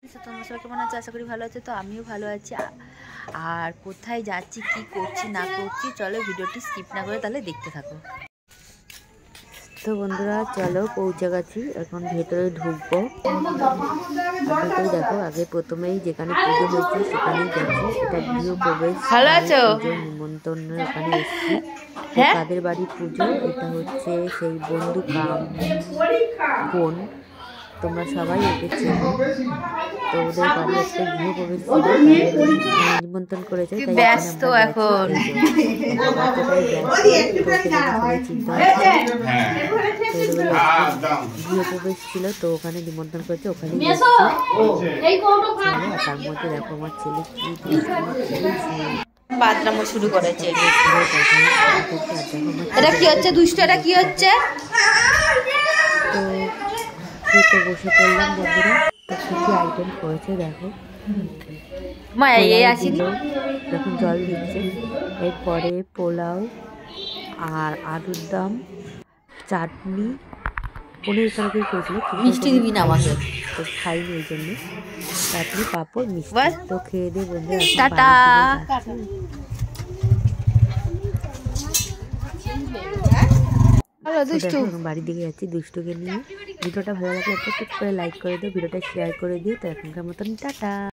তোমরা সবাই কেমন আছো? আশা করি ভালো আছো। তো আমিও ভালো আছি। আর কোথায় যাচ্ছি, কি করছি না করছি, চলো ভিডিওটি স্কিপ না করে তাহলে দেখতে থাকো। তো বন্ধুরা চলো, পৌঁছে গেছি, এখন ভেতরে ঢুকবো। ঢুকেই দেখো, আগে প্রথমেই যেখানে পুজো হয়েছে সেখানেই গেছি। এটা গৃহপ্রবেশ, ভালো আছো? পুজোর নিমন্ত্রণের ওখানে এসেছি। হ্যাঁ, তাদের বাড়ি পুজো, এটা হচ্ছে সেই বন্ধু কাম বোন, তোমরা সবাই ওকে চেনো। তো ওদের বাড়ি একটা গৃহপ্রবেশ ছিল, নিমন্ত্রণ করেছে, তাই ব্যস্ত এখন গৃহপ্রবেশ ছিল, তো ওখানে নিমন্ত্রণ করেছে, ওখানে তার মধ্যে দেখো আমার ছেলে কি বাদরামো শুরু করেছে। এটা কি হচ্ছে দুষ্ট? এটা কি হচ্ছে? তো খেতে বসে পড়লাম বন্ধুরা। তো কি কি আইটেম করেছে দেখো। মায়া এই আসিনি, যখন জল দিচ্ছে, এরপরে পোলাও আর আলুর দম, চাটনি, পনির তরকারি করেছিল। মিষ্টি দিবি না আমাকে? তো খাইনি ওই জন্য, চাটনি পাঁপড় মিষ্টি। তো খেয়ে দিয়ে বন্ধুরা টাটা। বাড়ির দিকে যাচ্ছি দুষ্টুকে নিয়ে। ভিডিওটা ভালো লাগলে একটা টিক করে লাইক করে দিও, ভিডিওটা শেয়ার করে দিও। তো এখনকার মতন টাটা।